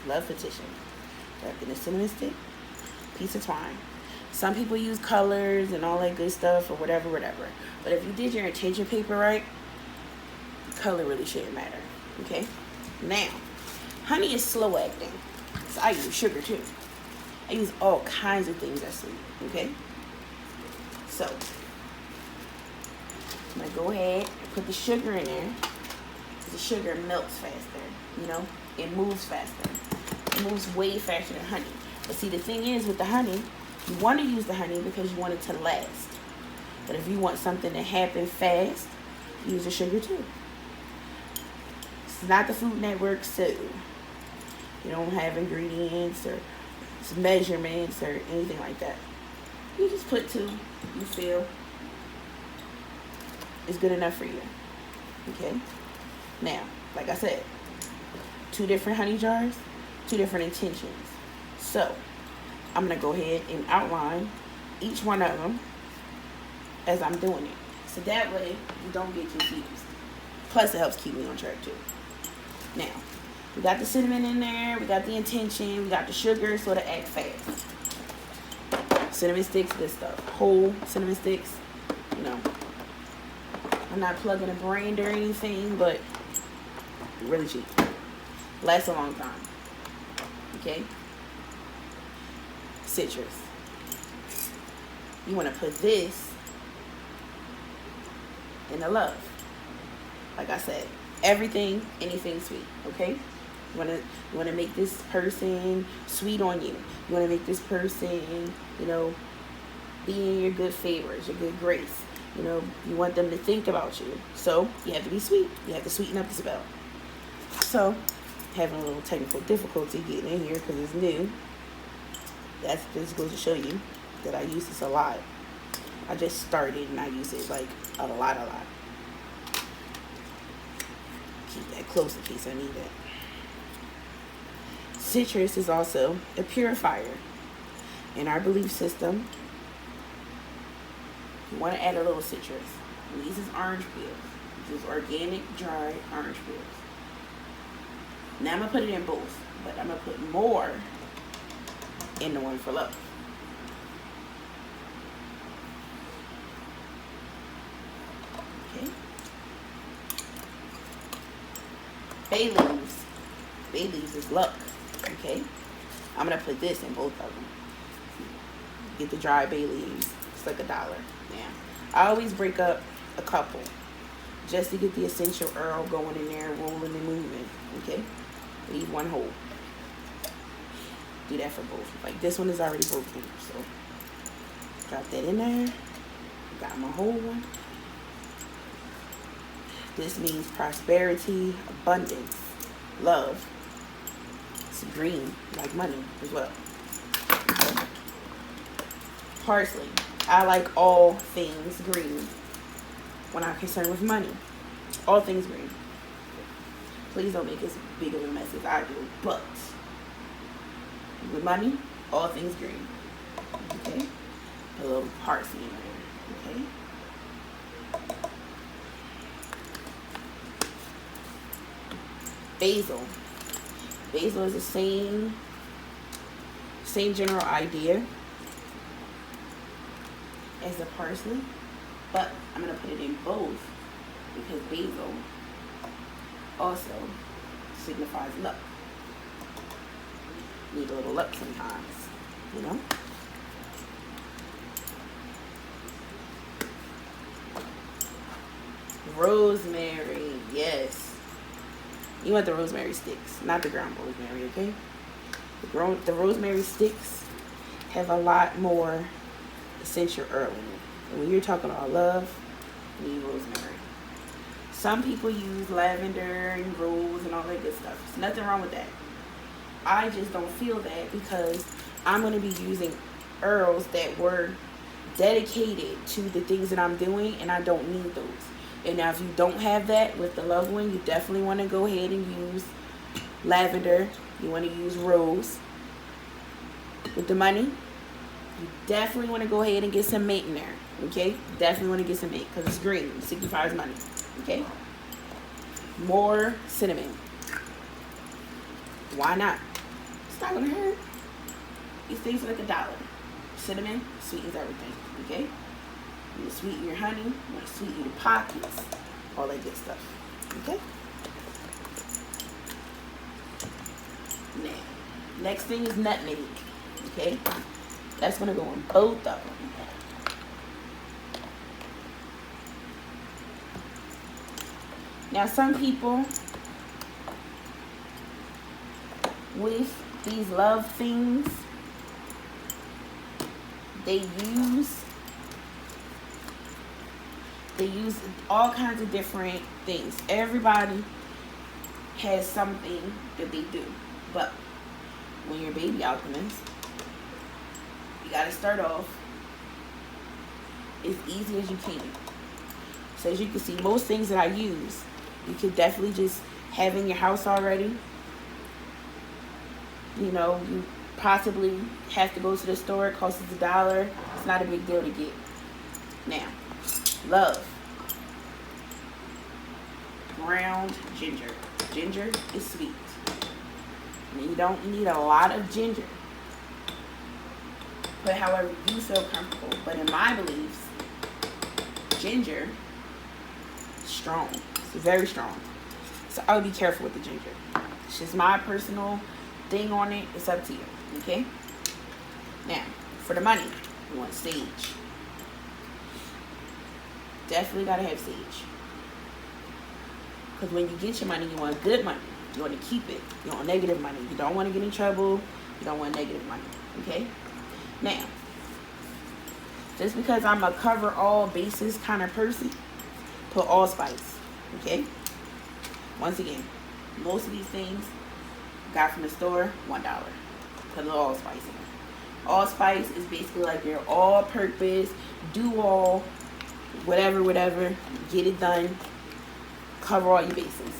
love petition. Wrapped in a cinnamon stick, piece of twine. Some people use colors and all that good stuff or whatever. But if you did your intention paper right, color really shouldn't matter. Okay? Now, honey is slow acting. So I use sugar too. I use all kinds of things that's sweet. Okay? So, I'm going to go ahead and put the sugar in there. The sugar melts faster. You know? It moves faster. It moves way faster than honey. But see, the thing is with the honey, you want to use the honey because you want it to last. But if you want something to happen fast, use the sugar too. It's not the Food Network, so you don't have ingredients or measurements or anything like that. You just put 2 you feel is good enough for you. Okay? Now, like I said, 2 different honey jars, 2 different intentions. So, I'm going to go ahead and outline each one of them as I'm doing it. So that way, you don't get confused. Plus, it helps keep me on track too. Now, we got the cinnamon in there, we got the intention, we got the sugar, so to act fast. Cinnamon sticks, good stuff. Whole cinnamon sticks, you know. I'm not plugging a brand or anything, but really cheap. Lasts a long time. Okay? Citrus. You want to put this in the love. Like I said, everything, anything sweet. Okay? You want to make this person sweet on you. You want to make this person, you know, be in your good favors, your good grace. You know, you want them to think about you. So, you have to be sweet. You have to sweeten up the spell. So, having a little technical difficulty getting in here because it's new. That's just goes to show you that I use this a lot. I just started and I use it like a lot. Keep that close in case I need it. Citrus is also a purifier. In our belief system, you want to add a little citrus. And these is orange peels. These is organic, dry orange peels. Now I'm going to put it in both, but I'm going to put more in the one for love. Okay. Bay leaves. Bay leaves is luck. Okay. I'm going to put this in both of them. Get the dry bay leaves. It's like $1. Yeah. I always break up a couple just to get the essential oil going in there, rolling and moving. Okay. Leave one whole. Do that for both. Like this one is already broken, so drop that in there. Got my whole one. This means prosperity, abundance, love. It's green, like money as well. Parsley. I like all things green when I'm concerned with money. All things green. Please don't make as big of a mess as I do, but with money, all things green. Okay? A little parsley in there. Okay? Basil. Basil is the same general idea as the parsley, but I'm going to put it in both because basil also signifies luck. Need a little luck sometimes, you know? Rosemary, yes. You want the rosemary sticks, not the ground rosemary, okay? The rosemary sticks have a lot more essential oil in it. And when you're talking about love, you need rosemary. Some people use lavender and rose and all that good stuff. There's nothing wrong with that. I just don't feel that because I'm going to be using herbs that were dedicated to the things that I'm doing, and I don't need those. And now if you don't have that with the loved one, you definitely want to go ahead and use lavender. You want to use rose. With the money, you definitely want to go ahead and get some mint in there. Okay? Definitely want to get some mint because it's green. It signifies money. Okay? More cinnamon. Why not? It's not gonna hurt. These things are like $1. Cinnamon sweetens everything, okay? You want to sweeten your honey, you want to sweeten your pockets, all that good stuff, okay? Now, next thing is nutmeg, okay? That's gonna go in both of them. Now, some people with these love things, they use all kinds of different things. Everybody has something that they do. But when you're a baby alchemist, you gotta start off as easy as you can. So as you can see, most things that I use, you could definitely just have in your house already. You know, you possibly have to go to the store. It costs $1. It's not a big deal to get. Now, love. Ground ginger. Ginger is sweet. And you don't need a lot of ginger. But however you feel comfortable. But in my beliefs, ginger is strong. It's very strong. So I would be careful with the ginger. It's just my personal thing on it. It's up to you. Okay? Now, for the money, you want sage. Definitely gotta have sage. Because when you get your money, you want good money. You want to keep it. You don't want negative money. You don't want to get in trouble. You don't want negative money. Okay? Now, just because I'm a cover all bases kind of person, put allspice. Okay? Once again, most of these things got from the store, $1. Put a little allspice in it. Allspice is basically like your all-purpose, do-all, whatever, get it done, cover all your bases.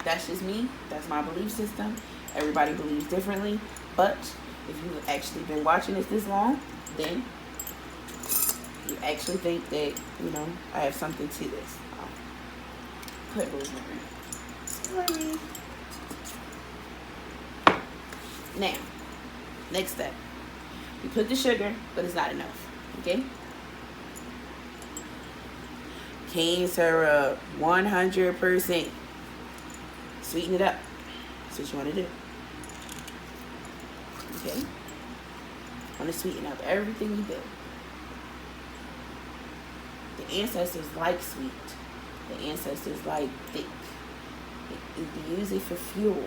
That's just me. That's my belief system. Everybody believes differently. But if you've actually been watching this long, then you actually think that, you know, I have something to this. Put rosemary. Sorry. Now, next step. You put the sugar, but it's not enough. Okay? Cane syrup, 100%. Sweeten it up. That's what you want to do. Okay? Want to sweeten up everything you do. The ancestors like sweet. The ancestors like thick. They use it for fuel.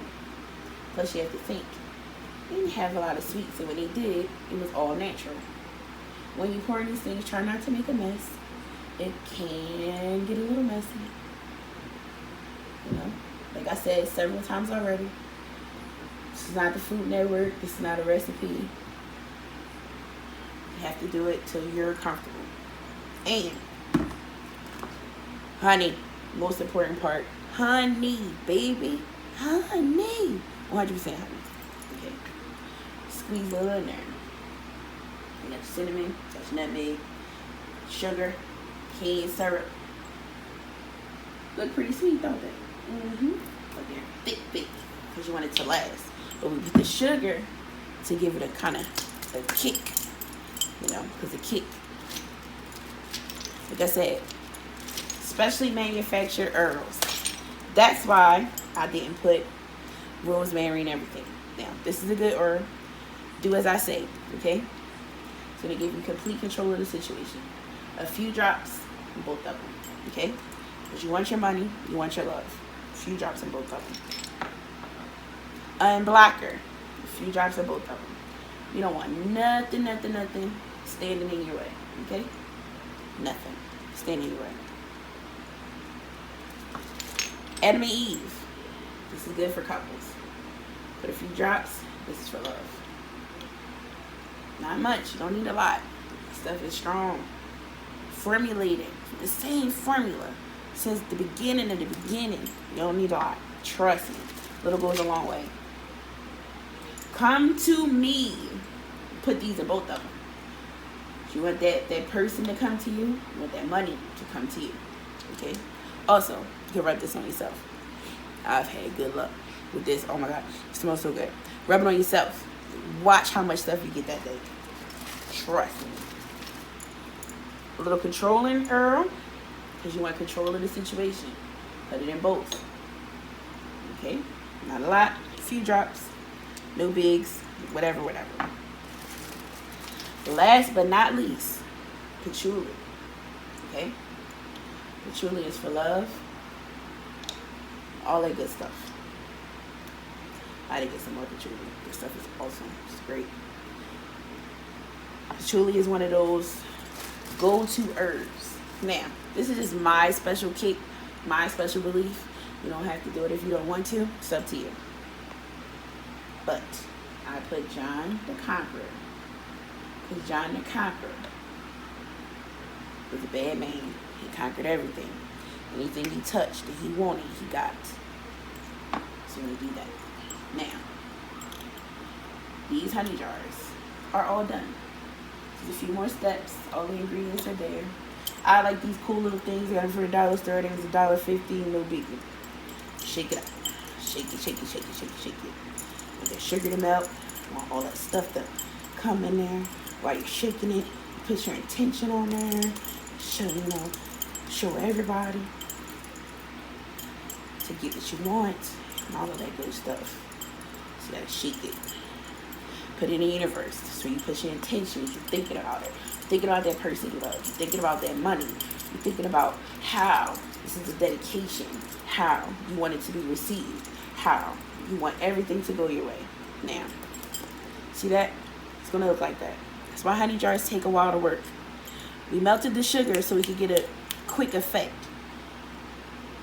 Plus you have to think. They didn't have a lot of sweets, and when they did, it was all natural. When you pour these things, try not to make a mess. It can get a little messy. You know? Like I said several times already, this is not the Food Network. This is not a recipe. You have to do it till you're comfortable. And honey, most important part. Honey, baby. Honey. 100% honey. Okay. Squeeze a little in there. You got cinnamon, touch nutmeg, sugar, cane syrup. Look pretty sweet, don't they? But they're thick, because you want it to last. But we put the sugar to give it a kind of a kick, you know, because the kick, like I said, specially manufactured herbs. That's why I didn't put rosemary and everything. Now, this is a good herb. Do as I say, okay? It's going to give you complete control of the situation. A few drops in both of them, okay? Because you want your money, you want your love. A few drops in both of them. Unblocker. A few drops in both of them. You don't want nothing standing in your way, okay? Nothing standing in your way. Adam and Eve. This is good for couples. Put a few drops. This is for love. Not much. You don't need a lot. Stuff is strong. Formulated. The same formula since the beginning of the beginning. You don't need a lot. Trust me. Little goes a long way. Come to me. Put these in both of them. You want that person to come to you. You want that money to come to you. Okay? Also, you can rub this on yourself. I've had good luck with this. Oh my God. It smells so good. Rub it on yourself. Watch how much stuff you get that day. Trust me. A little controlling, Earl, because you want control of the situation. Put it in both. Okay? Not a lot. A few drops. No bigs. Whatever. Last but not least, patchouli. Okay? Patchouli is for love. All that good stuff. I did get some more patchouli. This stuff is awesome. It's great. Patchouli is one of those go-to herbs. Now, this is just my special kick, my special belief. You don't have to do it if you don't want to. It's up to you. But I put John the Conqueror. Because John the Conqueror was a bad man. He conquered everything. Anything he touched that he wanted, he got. So we do that. Now, these honey jars are all done. There's a few more steps. All the ingredients are there. I like these cool little things. I got them for $1 store. It was $1.50. No biggie. Shake it up. Shake it. With the sugar to melt. You want all that stuff to come in there while you're shaking it. Put your intention on there. Show everybody to get what you want and all of that good stuff. So you gotta shake it. Put it in the universe. So you put your intentions. You're thinking about it. You're thinking about that person you love. You're thinking about that money. You're thinking about how this is a dedication. How you want it to be received. How you want everything to go your way. Now, see that? It's gonna look like that. That's why honey jars take a while to work. We melted the sugar so we could get a quick effect.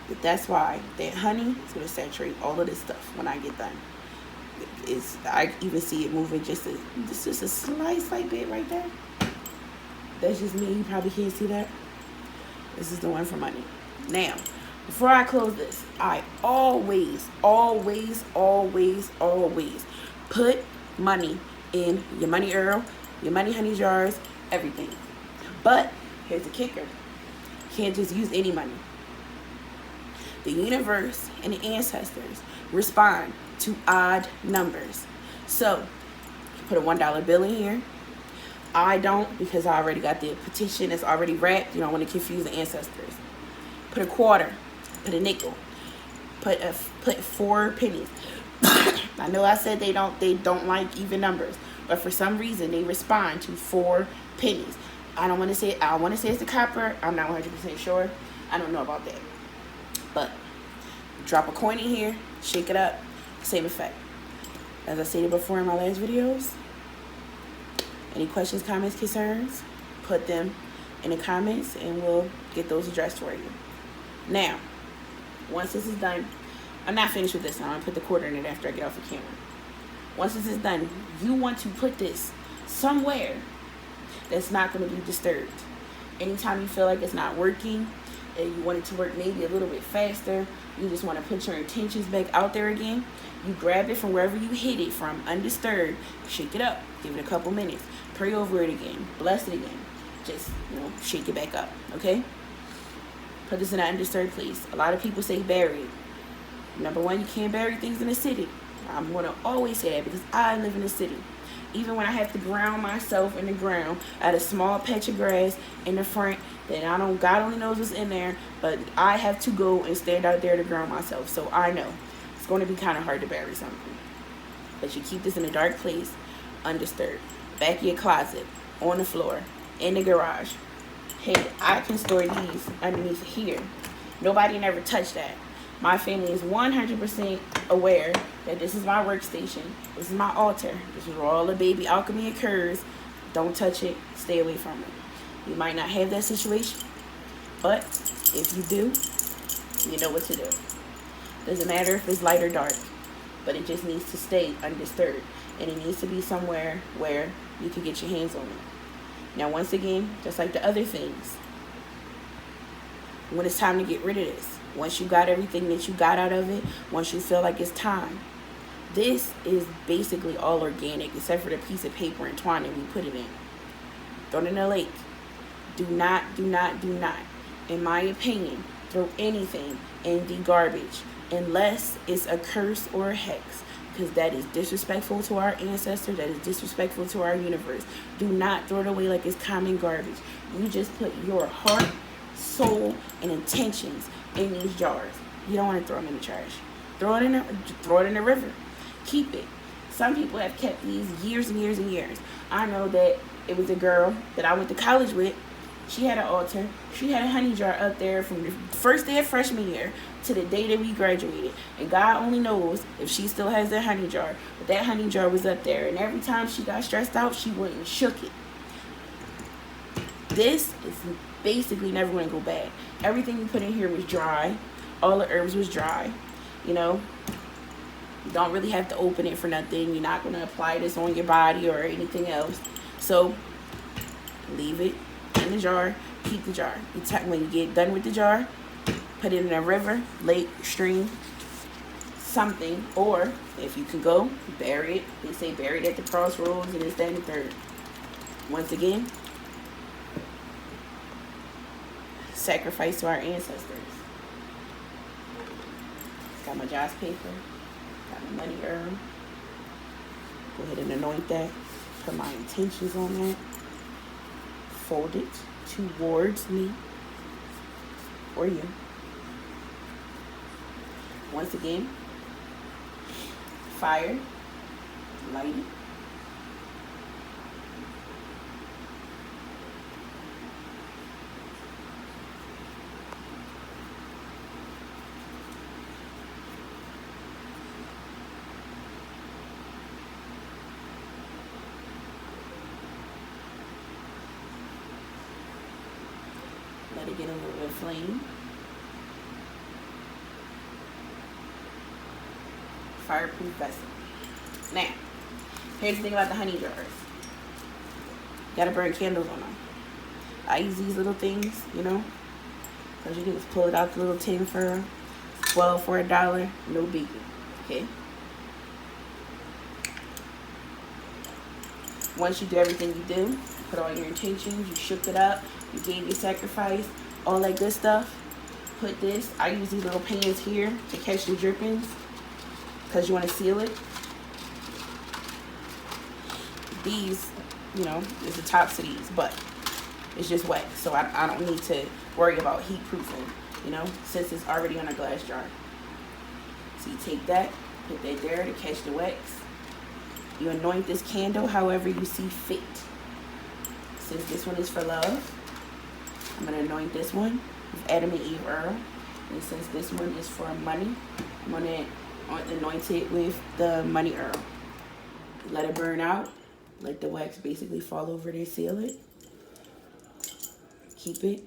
But that's why that honey is going to saturate all of this stuff when I get done. I even see it moving just a slice like bit right there. That's just me. You probably can't see that. This is the one for money. Now, before I close this, I always put money in your money Earl, your money honey jars, everything. But here's the kicker. You can't just use any money. The universe and the ancestors respond to odd numbers. So, you put a $1 bill in here. I don't, because I already got the petition that's already wrapped. You don't want to confuse the ancestors. Put a quarter. Put a nickel. Put 4 pennies. I know I said they don't like even numbers, but for some reason they respond to 4 pennies. I want to say it's the copper. I'm not 100% sure. I don't know about that. But drop a coin in here, shake it up, same effect. As I stated before in my last videos, any questions, comments, concerns, put them in the comments and we'll get those addressed for you. Now, once this is done, I'm not finished with this. I'm going to put the quarter in it after I get off the camera. Once this is done, you want to put this somewhere that's not going to be disturbed. Anytime you feel like it's not working and you want it to work maybe a little bit faster, you just want to put your intentions back out there again, you grab it from wherever you hid it from, undisturbed, shake it up, give it a couple minutes, pray over it again, bless it again, just, shake it back up, okay? Put this in an undisturbed place. A lot of people say bury it. Number one, you can't bury things in the city. I'm going to always say that because I live in the city. Even when I have to ground myself in the ground at a small patch of grass in the front that God only knows what's in there, but I have to go and stand out there to ground myself. So I know it's going to be kind of hard to bury something. But you keep this in a dark place, undisturbed. Back of your closet, on the floor, in the garage. Hey, I can store these underneath here. Nobody never touched that. My family is 100% aware that this is my workstation. This is my altar. This is where all the baby alchemy occurs. Don't touch it. Stay away from it. You might not have that situation, but if you do, you know what to do. Doesn't matter if it's light or dark, but it just needs to stay undisturbed. And it needs to be somewhere where you can get your hands on it. Now, once again, just like the other things, when it's time to get rid of this, once you got everything that you got out of it, once you feel like it's time, this is basically all organic except for the piece of paper and twine that we put it in. Throw it in the lake. Do not, in my opinion, throw anything in the garbage unless it's a curse or a hex. because that is disrespectful to our ancestors. That is disrespectful to our universe. Do not throw it away like it's common garbage. You just put your heart, soul, and intentions in these jars. You don't want to throw them in the trash. Throw it in the river. Keep it. Some people have kept these years and years and years. I know that it was a girl that I went to college with. She had an altar. She had a honey jar up there from the first day of freshman year to the day that we graduated. And God only knows if she still has that honey jar. But that honey jar was up there. And every time she got stressed out, she went and shook it. This is basically never going to go bad. Everything we put in here was dry. All the herbs was dry. You know, you don't really have to open it for nothing. You're not going to apply this on your body or anything else. So, leave it in the jar. Keep the jar. When you get done with the jar, put it in a river, lake, stream, something. Or, if you can go, bury it. They say bury it at the crossroads and this, that, and the third. Once again, sacrifice to our ancestors. Got my joss paper. Got my money herb. Go ahead and anoint that. Put my intentions on that. Fold it towards me or you. Once again, fire, light it. Let it get a little bit of flame. Fireproof vessel. Now, here's the thing about the honey jars. You gotta burn candles on them. I use these little things, you know, because you can just pull it out the little tin for $12 for $1. No biggie. Okay. Once you do everything you do, put all your intentions, you shook it up, you gave your sacrifice, all that good stuff. Put this, I use these little pans here to catch the drippings because you want to seal it. These, you know, is the tops of these, but it's just wet, so I don't need to worry about heat proofing, you know, since it's already on a glass jar. So you take that, put that there to catch the wax. You anoint this candle however you see fit. Since this one is for love, I'm going to anoint this one with Adam and Eve Earl. And since this one is for money, I'm going to anoint it with the Money Earl. Let it burn out. Let the wax basically fall over it and seal it. Keep it.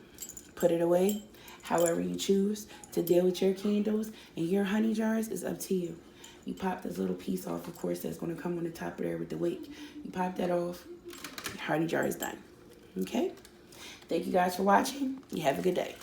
Put it away. However you choose to deal with your candles and your honey jars is up to you. You pop this little piece off, of course, that's going to come on the top of there with the wick. You pop that off. Your honey jar is done. Okay? Thank you guys for watching. You have a good day.